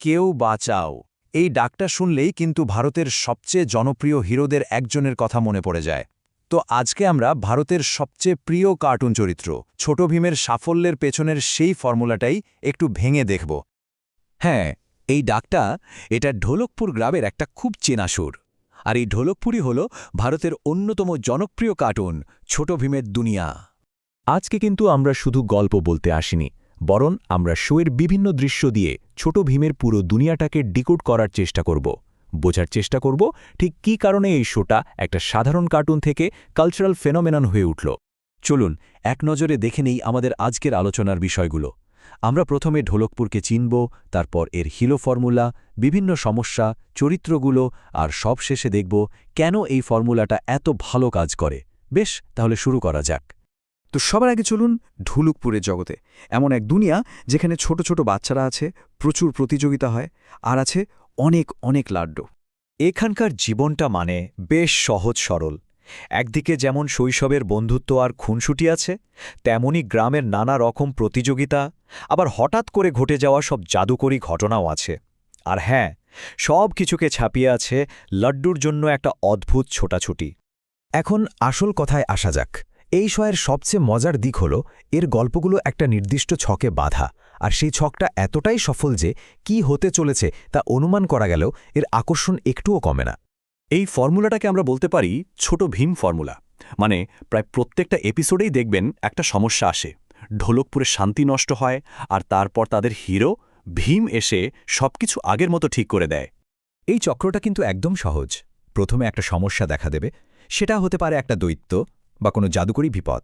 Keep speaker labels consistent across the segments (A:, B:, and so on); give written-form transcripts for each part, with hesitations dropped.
A: কেউ বাঁচাও এই ডাকটা শুনলেই কিন্তু ভারতের সবচেয়ে জনপ্রিয় হিরোদের একজনের কথা মনে পড়ে যায়। তো আজকে আমরা ভারতের সবচেয়ে প্রিয় কার্টুন চরিত্র ছোট ভীমের সাফল্যের পেছনের সেই ফর্মুলাটাই একটু ভেঙে দেখব।
B: হ্যাঁ, এই ডাকটা এটা ঢোলকপুর গ্রামের একটা খুব চেনা সুর। আর এই ঢোলকপুরই হল ভারতের অন্যতম জনপ্রিয় কার্টুন ছোট ভীমের দুনিয়া। আজকে কিন্তু আমরা শুধু গল্প বলতে আসিনি, বরং আমরা শোয়ের বিভিন্ন দৃশ্য দিয়ে ছোট ভীমের পুরো দুনিয়াটাকে ডিকোড করার চেষ্টা করব, বোঝার চেষ্টা করব ঠিক কী কারণে এই শোটা একটা সাধারণ কার্টুন থেকে কালচারাল ফেনোমেনন হয়ে উঠল। চলুন এক নজরে দেখে নেই আমাদের আজকের আলোচনার বিষয়গুলো। আমরা প্রথমে ঢোলকপুরকে চিনব, তারপর এর হিলো ফর্মুলা, বিভিন্ন সমস্যা, চরিত্রগুলো, আর সবশেষে দেখব কেন এই ফর্মুলাটা এত ভালো কাজ করে। বেশ, তাহলে শুরু করা যাক।
C: তো সবার আগে চলুন ঢোলকপুরের জগতে। এমন এক দুনিয়া যেখানে ছোট ছোট বাচ্চারা আছে, প্রচুর প্রতিযোগিতা হয়, আর আছে অনেক অনেক লাড্ডু।
B: এখানকার জীবনটা মানে বেশ সহজ সরল। একদিকে যেমন শৈশবের বন্ধুত্ব আর খুনসুটি আছে, তেমনি গ্রামের নানা রকম প্রতিযোগিতা, আবার হঠাৎ করে ঘটে যাওয়া সব জাদুকরী ঘটনাও আছে। আর হ্যাঁ, সব কিছুকে ছাপিয়ে আছে লাড্ডুর জন্য একটা অদ্ভুত ছোটাছুটি।
D: এখন আসল কথায় আসা যাক। এই শোয়ের সবচেয়ে মজার দিক হল এর গল্পগুলো একটা নির্দিষ্ট ছকে বাঁধা, আর সেই ছকটা এতটাই সফল যে কি হতে চলেছে তা অনুমান করা গেলেও এর আকর্ষণ একটুও কমে না।
B: এই ফর্মুলাটাকে আমরা বলতে পারি ছোট ভীম ফর্মুলা। মানে প্রায় প্রত্যেকটা এপিসোডেই দেখবেন একটা সমস্যা আসে, ঢোলকপুরে শান্তি নষ্ট হয়, আর তারপর তাদের হিরো ভীম এসে সবকিছু আগের মতো ঠিক করে দেয়।
D: এই চক্রটা কিন্তু একদম সহজ। প্রথমে একটা সমস্যা দেখা দেবে, সেটা হতে পারে একটা দৈত্য বা কোনো জাদুকরী বিপদ।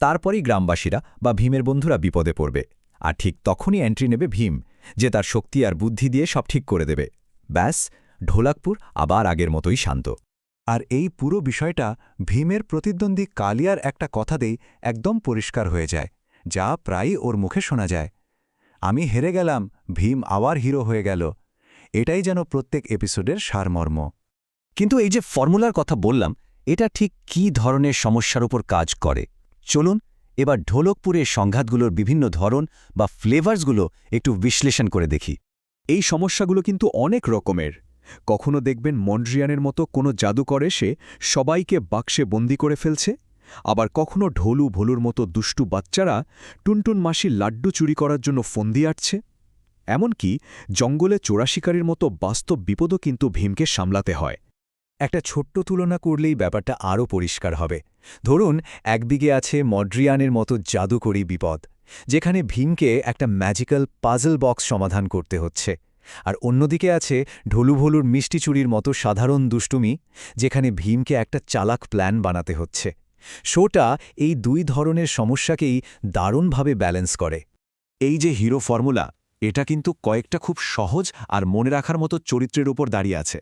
D: তারপরই গ্রামবাসীরা বা ভীমের বন্ধুরা বিপদে পড়বে, আর ঠিক তখনই এন্ট্রি নেবে ভীম, যে তার শক্তি আর বুদ্ধি দিয়ে সব ঠিক করে দেবে। ব্যাস, ঢোলকপুর আবার আগের মতোই শান্ত।
E: আর এই পুরো বিষয়টা ভীমের প্রতিদ্বন্দ্বী কালিয়ার একটা কথাতেই একদম পরিষ্কার হয়ে যায়, যা প্রায়ই ওর মুখে শোনা যায়। আমি হেরে গেলাম, ভীম আবার হিরো হয়ে গেল। এটাই যেন প্রত্যেক এপিসোডের সারমর্ম।
B: কিন্তু এই যে ফর্মুলার কথা বললাম, এটা ঠিক কী ধরনের সমস্যার উপর কাজ করে? চলুন এবার ঢোলকপুরের সংঘাতগুলোর বিভিন্ন ধরন বা ফ্লেভার্সগুলো একটু বিশ্লেষণ করে দেখি।
C: এই সমস্যাগুলো কিন্তু অনেক রকমের। কখনো দেখবেন মন্ড্রিয়ানের মতো কোনো জাদুকর এসে সবাইকে বাক্সে বন্দি করে ফেলছে, আবার কখনো ঢোলু ভোলুর মতো দুষ্টু বাচ্চারা টুনটুন মাসির লাড্ডু চুরি করার জন্য ফন্দি আটছে। এমনকি জঙ্গলে চোরাশিকারির মতো বাস্তব বিপদও কিন্তু ভীমকে সামলাতে হয়।
D: একটা ছোট্ট তুলনা করলেই ব্যাপারটা আরও পরিষ্কার হবে। ধরুন, একদিকে আছে মড্রিয়ানের মতো জাদুকরী বিপদ, যেখানে ভীমকে একটা ম্যাজিক্যাল পাজল বক্স সমাধান করতে হচ্ছে, আর অন্যদিকে আছে ঢোলুভোলুর মিষ্টি চুরির মতো সাধারণ দুষ্টুমি, যেখানে ভীমকে একটা চালাক প্ল্যান বানাতে হচ্ছে। শোটা এই দুই ধরনের সমস্যাকেই দারুণভাবে ব্যালেন্স করে।
B: এই যে হিরো ফর্মুলা, এটা কিন্তু কয়েকটা খুব সহজ আর মনে রাখার মতো চরিত্রের উপর দাঁড়িয়ে আছে।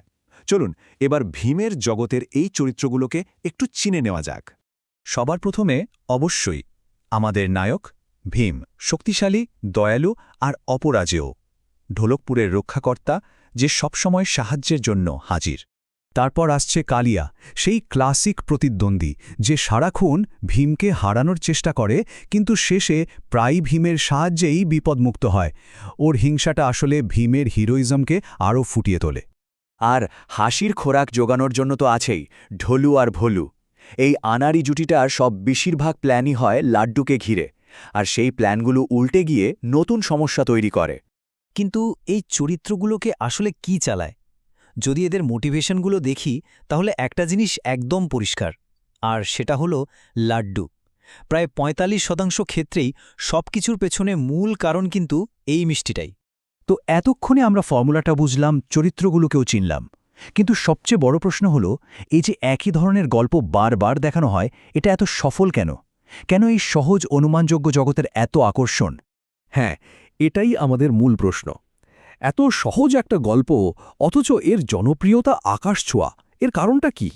B: চলুন এবার ভীমের জগতের এই চরিত্রগুলোকে একটু চিনে নেওয়া যাক।
D: সবার প্রথমে অবশ্যই আমাদের নায়ক ভীম, শক্তিশালী, দয়ালু আর অপরাজেয়। ঢোলকপুরের রক্ষাকর্তা, যে সবসময় সাহায্যের জন্য হাজির। তারপর আসছে কালিয়া, সেই ক্লাসিক প্রতিদ্বন্দ্বী, যে সারাক্ষণ ভীমকে হারানোর চেষ্টা করে কিন্তু শেষে প্রায়ই ভীমের সাহায্যেই বিপদমুক্ত হয়। ওর হিংসাটা আসলে ভীমের হিরোইজমকে আরও ফুটিয়ে তোলে।
B: আর হাসির খোরাক জোগানোর জন্য তো আছেই ঢোলু আর ভোলু। এই আনাড়ি জুটিটার সব বেশিরভাগ প্ল্যানই হয় লাড্ডুকে ঘিরে, আর সেই প্ল্যানগুলো উল্টে গিয়ে নতুন সমস্যা তৈরি করে।
F: কিন্তু এই চরিত্রগুলোকে আসলে কি চালায়? যদি এদের মোটিভেশনগুলো দেখি, তাহলে একটা জিনিস একদম পরিষ্কার, আর সেটা হলো লাড্ডু। প্রায় ৪৫% ক্ষেত্রেই সবকিছুর পেছনে মূল কারণ কিন্তু এই মিষ্টিটাই।
D: তো এতক্ষণে আমরা ফর্মুলাটা বুঝলাম, চরিত্রগুলোকেও চিনলাম, কিন্তু সবচেয়ে বড় প্রশ্ন হলো, এই যে একই ধরনের গল্প বারবার দেখানো হয়, এটা এত সফল কেন? কেন এই সহজ অনুমানযোগ্য জগতের এত আকর্ষণ?
C: হ্যাঁ, এটাই আমাদের মূল প্রশ্ন। এত সহজ একটা গল্প, অথচ এর জনপ্রিয়তা আকাশছোঁয়া। এর কারণটা কি?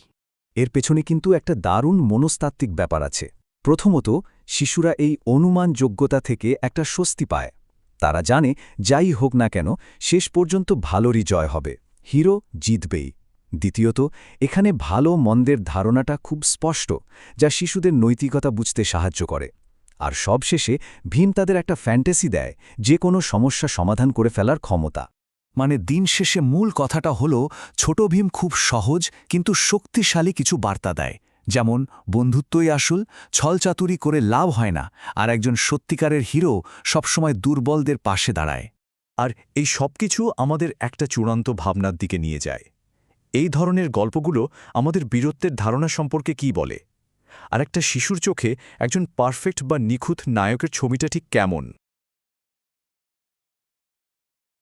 D: এর পেছনে কিন্তু একটা দারুণ মনস্তাত্ত্বিক ব্যাপার আছে। প্রথমত, শিশুরা এই অনুমানযোগ্যতা থেকে একটা স্বস্তি পায়। তারা জানে যাই হোক না কেন শেষ পর্যন্ত ভালোরই জয় হবে, হিরো জিতবেই। দ্বিতীয়ত, এখানে ভালো মন্দের ধারণাটা খুব স্পষ্ট, যা শিশুদের নৈতিকতা বুঝতে সাহায্য করে। আর সবশেষে ভীম তাদের একটা ফ্যান্টাসি দেয়, যে কোনো সমস্যা সমাধান করে ফেলার ক্ষমতা।
A: মানে দিন শেষে মূল কথাটা হলো ছোট ভীম খুব সহজ কিন্তু শক্তিশালী কিছু বার্তা দেয়, যেমন বন্ধুত্বই আসল, ছলচাতুরি করে লাভ হয় না, আর একজন সত্যিকারের হিরো সবসময় দুর্বলদের পাশে দাঁড়ায়।
D: আর এই সব কিছু আমাদের একটা চূড়ান্ত ভাবনার দিকে নিয়ে যায়। এই ধরনের গল্পগুলো আমাদের বীরত্বের ধারণা সম্পর্কে কি বলে, আর একটা শিশুর চোখে একজন পারফেক্ট বা নিখুঁত নায়কের ছবিটা ঠিক কেমন।